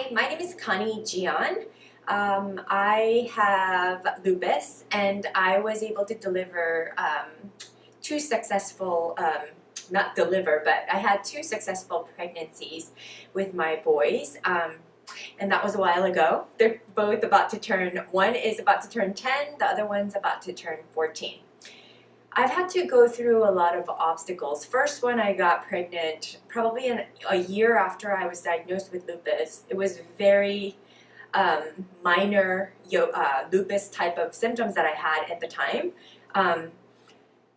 Hi, my name is Connie Jeon. I have lupus and I was able to deliver two successful, not deliver, but I had two successful pregnancies with my boys. And that was a while ago. They're both about to turn, one is about to turn 10, the other one's about to turn 14. I've had to go through a lot of obstacles. First, when I got pregnant, probably a year after I was diagnosed with lupus, it was very minor lupus type of symptoms that I had at the time.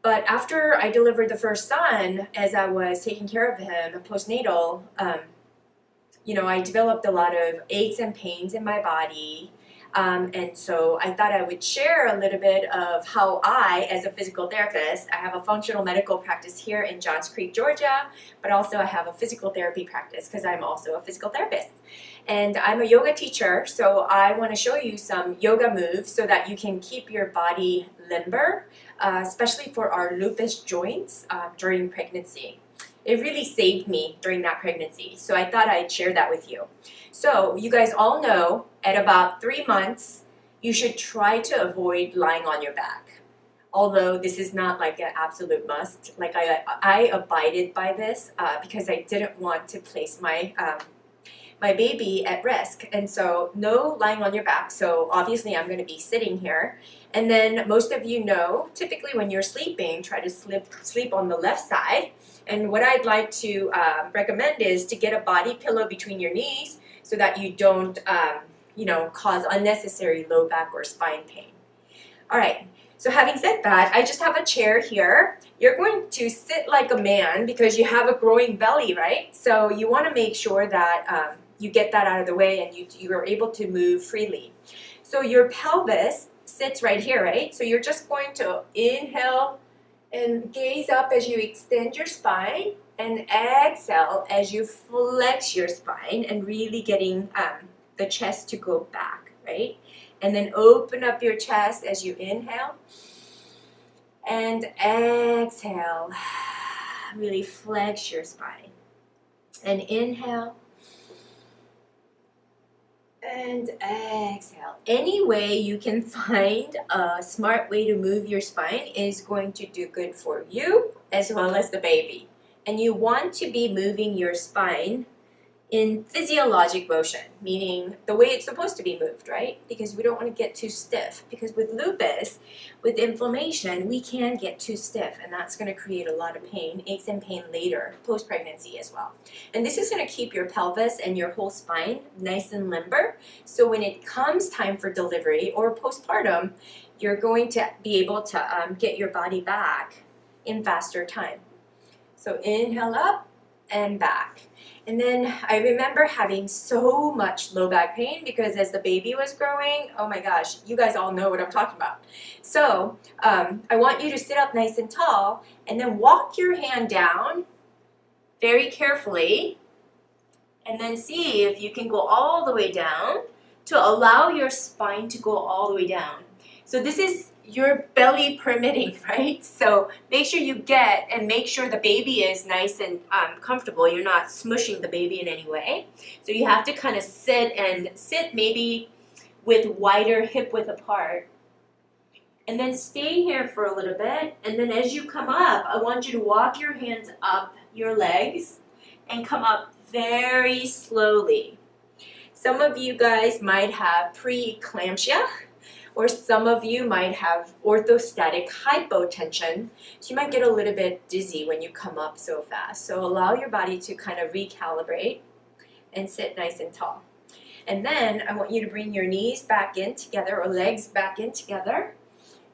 But after I delivered the first son, as I was taking care of him postnatal, I developed a lot of aches and pains in my body. And so I thought I would share a little bit of how I, as a physical therapist, I have a functional medical practice here in Johns Creek, Georgia, but also I have a physical therapy practice because I'm also a physical therapist. And I'm a yoga teacher, so I want to show you some yoga moves so that you can keep your body limber, especially for our lupus joints during pregnancy. It really saved me during that pregnancy, so I thought I'd share that with you. So you guys all know at about 3 months, you should try to avoid lying on your back. Although this is not like an absolute must. Like I abided by this because I didn't want to place my my baby at risk. And so no lying on your back. So obviously I'm going to be sitting here. And then most of you know, typically when you're sleeping, try to sleep on the left side. And what I'd like to recommend is to get a body pillow between your knees so that you don't, cause unnecessary low back or spine pain. All right, so having said that, I just have a chair here. You're going to sit like a man because you have a growing belly, right? So you want to make sure that you get that out of the way and you are able to move freely. So your pelvis sits right here, right? So you're just going to inhale and gaze up as you extend your spine and exhale as you flex your spine and really getting the chest to go back, right? And then open up your chest as you inhale and exhale. Really flex your spine. And inhale and exhale. Any way you can find a smart way to move your spine is going to do good for you as well as the baby. And you want to be moving your spine in physiologic motion, meaning the way it's supposed to be moved, right? Because we don't want to get too stiff. Because with lupus, with inflammation, we can get too stiff, and that's going to create a lot of pain, aches and pain later, post-pregnancy as well. And this is going to keep your pelvis and your whole spine nice and limber, so when it comes time for delivery or postpartum, you're going to be able to get your body back in faster time. So inhale up and back. And then I remember having so much low back pain because as the baby was growing, oh my gosh, you guys all know what I'm talking about. So I want you to sit up nice and tall and then walk your hand down very carefully and then see if you can go all the way down to allow your spine to go all the way down. So this is your belly permitting, right? So make sure you get and make sure the baby is nice and comfortable. You're not smushing the baby in any way. So you have to kind of sit maybe with wider hip width apart. And then stay here for a little bit. And then as you come up, I want you to walk your hands up your legs and come up very slowly. Some of you guys might have preeclampsia, or some of you might have orthostatic hypotension, so you might get a little bit dizzy when you come up so fast. So allow your body to kind of recalibrate and sit nice and tall. And then I want you to bring your knees back in together or legs back in together.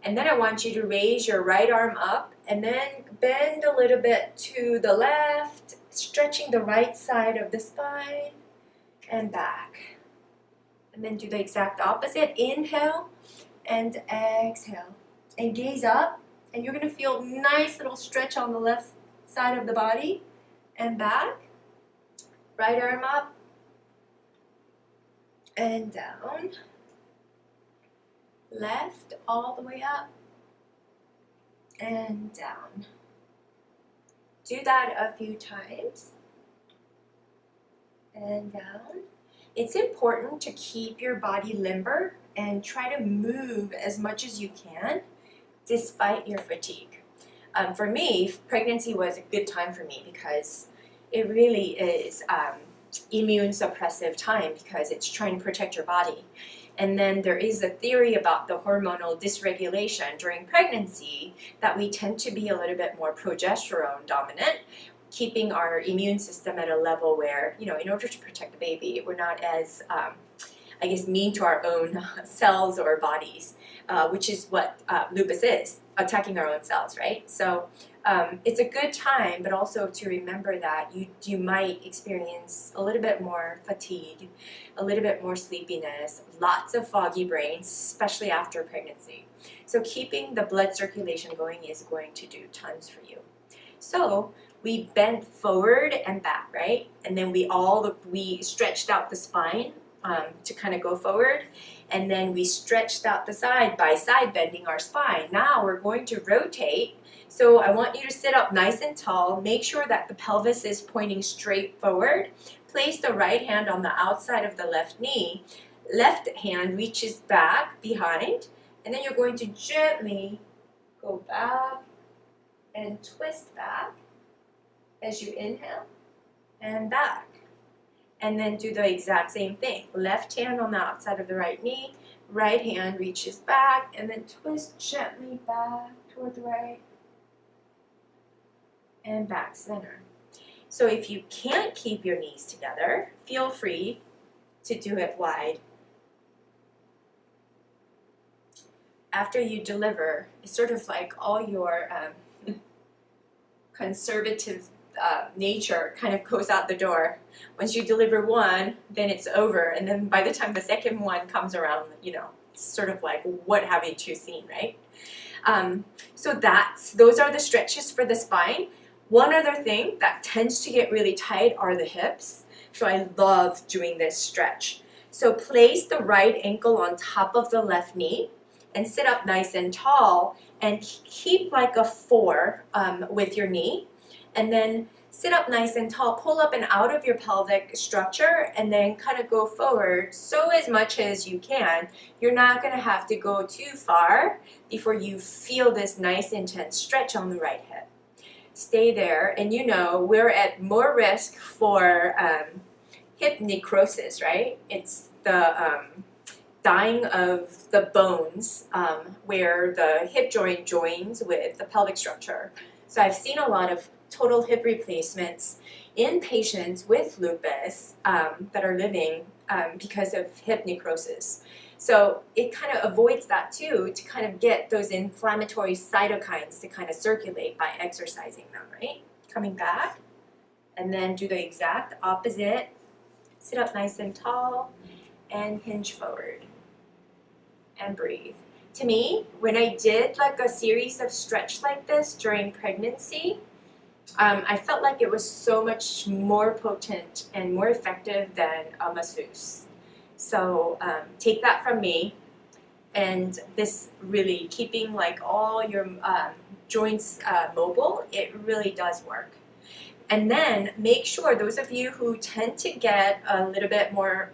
And then I want you to raise your right arm up and then bend a little bit to the left, stretching the right side of the spine and back. And then do the exact opposite. Inhale and exhale. And gaze up. And you're going to feel a nice little stretch on the left side of the body. And back. Right arm up. And down. Left all the way up. And down. Do that a few times. And down. It's important to keep your body limber and try to move as much as you can despite your fatigue. For me, pregnancy was a good time for me because it really is immune suppressive time because it's trying to protect your body. And then there is a theory about the hormonal dysregulation during pregnancy that we tend to be a little bit more progesterone dominant, keeping our immune system at a level where, in order to protect the baby, we're not as, I guess, mean to our own cells or bodies, which is what lupus is, attacking our own cells, right? So it's a good time, but also to remember that you might experience a little bit more fatigue, a little bit more sleepiness, lots of foggy brains, especially after pregnancy. So keeping the blood circulation going is going to do tons for you. So we bent forward and back, right? And then we stretched out the spine to kind of go forward. And then we stretched out the side by side bending our spine. Now we're going to rotate. So I want you to sit up nice and tall. Make sure that the pelvis is pointing straight forward. Place the right hand on the outside of the left knee. Left hand reaches back behind. And then you're going to gently go back and twist back as you inhale and back. And then do the exact same thing. Left hand on the outside of the right knee, right hand reaches back, and then twist gently back toward the right and back center. So if you can't keep your knees together, feel free to do it wide. After you deliver, it's sort of like all your conservative nature kind of goes out the door. Once you deliver one, then it's over, and then by the time the second one comes around, it's sort of like, what haven't you seen, right? So those are the stretches for the spine. One other thing that tends to get really tight are the hips. So I love doing this stretch. So place the right ankle on top of the left knee and sit up nice and tall and keep like a 4 with your knee. And then sit up nice and tall, pull up and out of your pelvic structure, and then kind of go forward so as much as you can. You're not going to have to go too far before you feel this nice intense stretch on the right hip. Stay there, and we're at more risk for hip necrosis, right? It's the dying of the bones where the hip joint joins with the pelvic structure. So I've seen a lot of total hip replacements in patients with lupus that are living because of hip necrosis. So it kind of avoids that too, to kind of get those inflammatory cytokines to kind of circulate by exercising them, right? Coming back, and then do the exact opposite. Sit up nice and tall and hinge forward and breathe. To me, when I did like a series of stretch like this during pregnancy, I felt like it was so much more potent and more effective than a masseuse. So take that from me, and this really keeping like all your joints mobile, it really does work. And then make sure, those of you who tend to get a little bit more,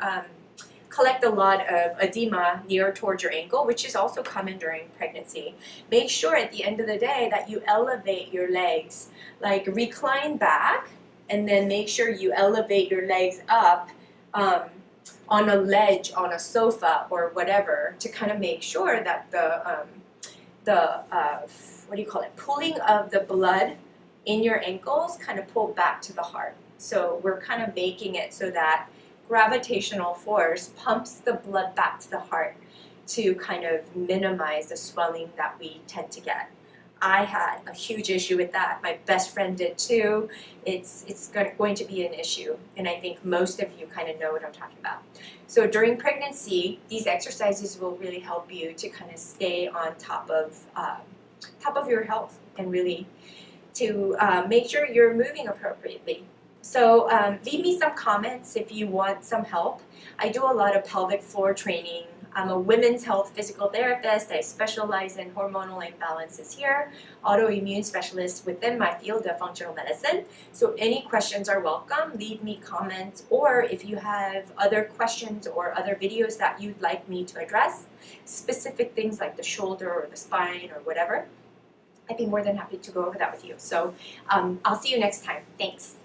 collect a lot of edema near towards your ankle, which is also common during pregnancy, make sure at the end of the day that you elevate your legs, like recline back, and then make sure you elevate your legs up on a ledge, on a sofa or whatever, to kind of make sure that the pooling of the blood in your ankles kind of pull back to the heart. So we're kind of making it so that gravitational force pumps the blood back to the heart to kind of minimize the swelling that we tend to get. I had a huge issue with that. My best friend did too. It's going to be an issue, and I think most of you kind of know what I'm talking about. So during pregnancy, these exercises will really help you to kind of stay on top of your health, and really to make sure you're moving appropriately. So leave me some comments if you want some help. I do a lot of pelvic floor training I'm a women's health physical therapist. I specialize in hormonal imbalances here, autoimmune specialist within my field of functional medicine. So any questions are welcome. Leave me comments, or if you have other questions or other videos that you'd like me to address, specific things like the shoulder or the spine or whatever, I'd be more than happy to go over that with you. So I'll see you next time. Thanks.